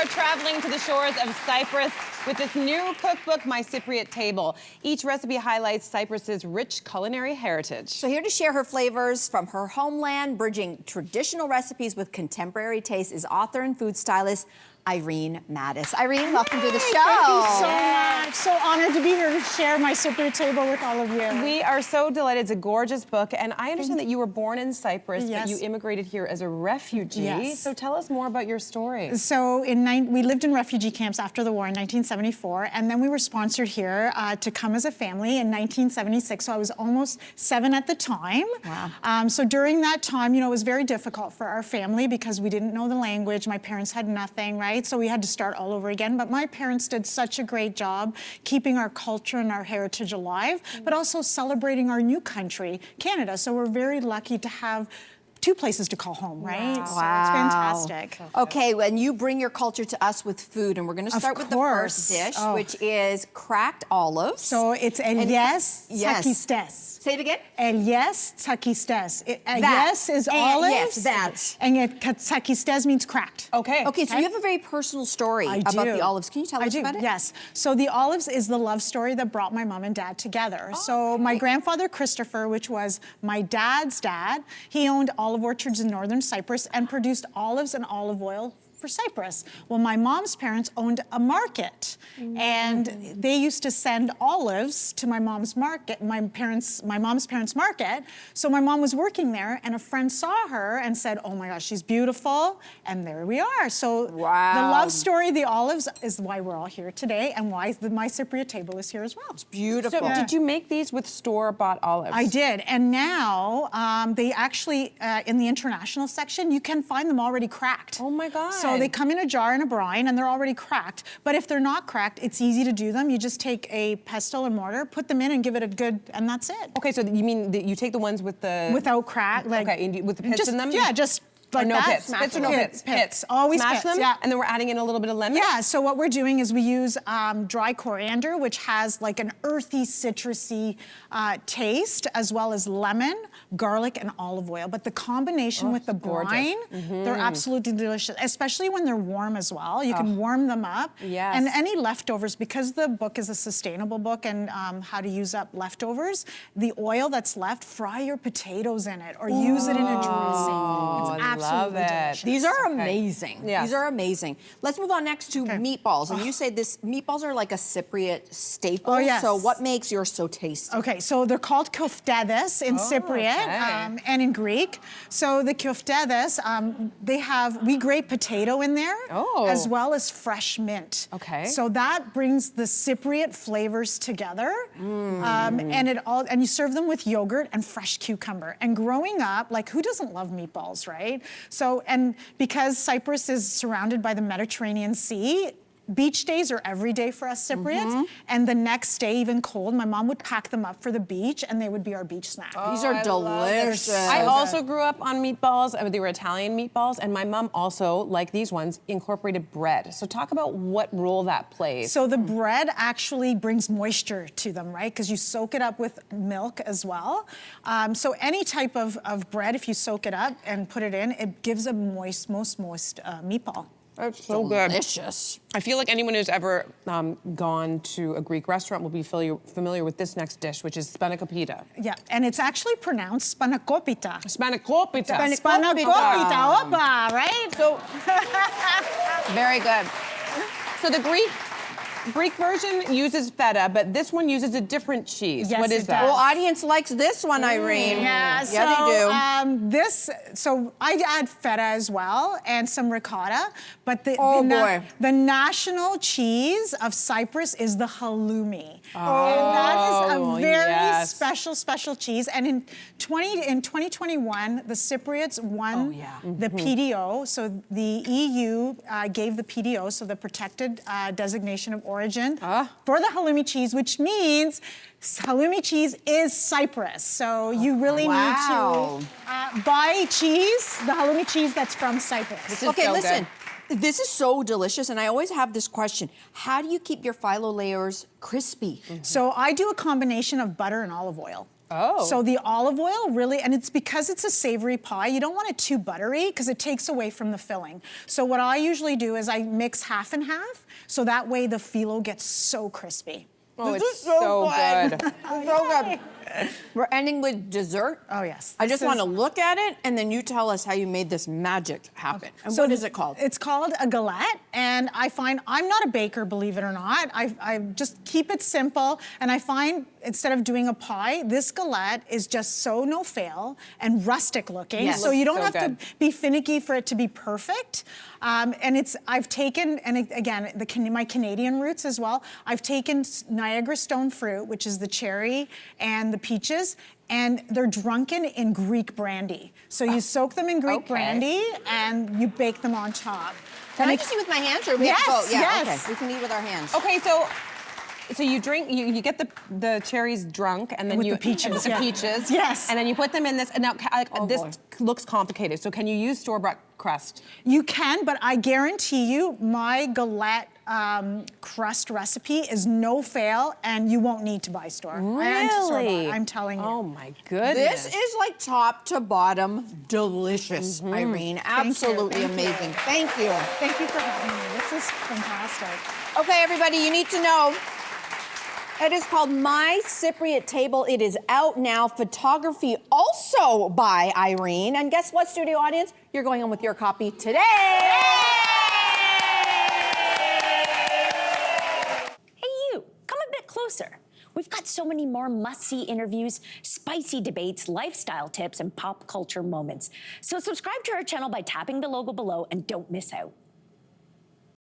traveling to the shores of Cyprus with this new cookbook, My Cypriot Table. Each recipe highlights Cyprus's rich culinary heritage. So here to share her flavors from her homeland, bridging traditional recipes with contemporary taste, is author and food stylist Irene Matys. Irene, welcome to the show. Thank you so much. So honored to be here to share my Cypriot table with all of you. We are so delighted. It's a gorgeous book, and I understand that you were born in Cyprus, Yes. but you immigrated here as a refugee. Yes. So tell us more about your story. So we lived in refugee camps after the war in 1974, and then we were sponsored here to come as a family in 1976. So I was almost 7 at the time. Wow. So during that time, you know, it was very difficult for our family because we didn't know the language. My parents had nothing, right? So we had to start all over again. But my parents did such a great job keeping our culture and our heritage alive, but also celebrating our new country, Canada. So we're very lucky to have 2 places to call home, right? Wow. So it's fantastic. Okay, and you bring your culture to us with food, and we're going to start with the first dish, which is cracked olives. So it's Elias Tsakistes. Say it again. Elias Tsakistes. Elias is olives. Yes, that. And Tsakistes means cracked. Okay. Okay, so you have a very personal story about the olives. Can you tell us about it? Yes. So the olives is the love story that brought my mom and dad together. So my grandfather, Christopher, which was my dad's dad, he owned olive orchards in northern Cyprus and produced olives and olive oil for Cyprus. Well, my mom's parents owned a market, and they used to send olives to my mom's market, my mom's parents' market. So my mom was working there, and a friend saw her and said, "Oh my gosh, she's beautiful," and there we are. So the love story, the olives, is why we're all here today, and why My Cypriot Table is here as well. It's beautiful. So did you make these with store-bought olives? I did, and now they actually, in the international section, you can find them already cracked. Oh my God. So they come in a jar in a brine, and they're already cracked. But if they're not cracked, it's easy to do them. You just take a pestle and mortar, put them in, and give it a good, and that's it. Okay, so you mean that you take the ones with the... Without crack, like... Okay, and with the pits in them? Yeah, just like no that. pits. Pits or no pits? Pits. Always Smash pits, them, yeah. and then we're adding in a little bit of lemon? Yeah, so what we're doing is we use dry coriander, which has like an earthy, citrusy taste, as well as lemon, garlic, and olive oil. But the combination with the brine, they're absolutely delicious, especially when they're warm as well. You can warm them up. Yes. And any leftovers, because the book is a sustainable book and how to use up leftovers, the oil that's left, fry your potatoes in it or use it in a dressing. It's absolutely delicious. These are amazing. Yeah. These are amazing. Let's move on next to meatballs. And you say meatballs are like a Cypriot staple. Oh, yes. So what makes yours so tasty? Okay, so they're called Kuftas in Cypriot and in Greek. So the Kuftas, we grate potato in there, as well as fresh mint. Okay. So that brings the Cypriot flavors together, and you serve them with yogurt and fresh cucumber. And growing up, like, who doesn't love meatballs, right? So, and because Cyprus is surrounded by the Mediterranean Sea, beach days are every day for us Cypriots, and the next day, even cold, my mom would pack them up for the beach, and they would be our beach snack. These are delicious. I also grew up on meatballs. They were Italian meatballs, and my mom also, like these ones, incorporated bread. So talk about what role that plays. So the bread actually brings moisture to them, right? Because you soak it up with milk as well. So any type of bread, if you soak it up and put it in, it gives a most moist meatball. That's so good. Delicious. I feel like anyone who's ever gone to a Greek restaurant will be familiar with this next dish, which is Spanopita. Yeah, and it's actually pronounced Spanopita. Spanopita. Spanopita, opa, right? So, very good. So the Greek version uses feta, but this one uses a different cheese. Yes, what is it that? does. Well, audience likes this one, Irene. Yeah, they do. So I add feta as well and some ricotta, but the national cheese of Cyprus is the halloumi. And that is a very special cheese. And in 2021, the Cypriots won the PDO. So the EU gave the PDO, so the protected designation of origin, for the halloumi cheese, which means halloumi cheese is Cyprus. So you really need to buy cheese, the halloumi cheese that's from Cyprus. Okay, listen. This is so delicious, and I always have this question. How do you keep your phyllo layers crispy? So I do a combination of butter and olive oil. Oh. So the olive oil really, and it's because it's a savory pie, you don't want it too buttery because it takes away from the filling. So what I usually do is I mix half and half, so that way the phyllo gets so crispy. Oh, This it's is so good. good. So good. We're ending with dessert. Oh, yes. I just want to look at it, and then you tell us how you made this magic happen. And So what is it called? It's called a galette, and I find, I'm not a baker, believe it or not. I just keep it simple, and I find instead of doing a pie, this galette is just so no-fail and rustic looking. Yes. So you don't So have good. to be finicky for it to be perfect. And I've taken, and again, my Canadian roots as well, I've taken Niagara stone fruit, which is the cherry and the peaches, and they're drunken in Greek brandy. So you soak them in Greek Okay. brandy and you bake them on top. Can And I just eat with my hands, or we have to Yes, vote? Yeah, yes. okay. We can eat with our hands. Okay, so you drink, you get the cherries drunk, and then With you the peaches, with the yeah. peaches. Yes. And then you put them in this. And now this boy. looks complicated. So can you use store-bought crust? You can, but I guarantee you my galette crust recipe is no fail, and you won't need to buy store. And store-bought, Really? I'm telling you. Oh my goodness. This is like top to bottom delicious, Irene. Absolutely Thank you. amazing. Thank you. Thank you for having me. This is fantastic. Okay, everybody, you need to know. It is called My Cypriot Table. It is out now. Photography also by Irene. And guess what, studio audience? You're going on with your copy today. Hey, you, come a bit closer. We've got so many more must-see interviews, spicy debates, lifestyle tips, and pop culture moments. So subscribe to our channel by tapping the logo below and don't miss out.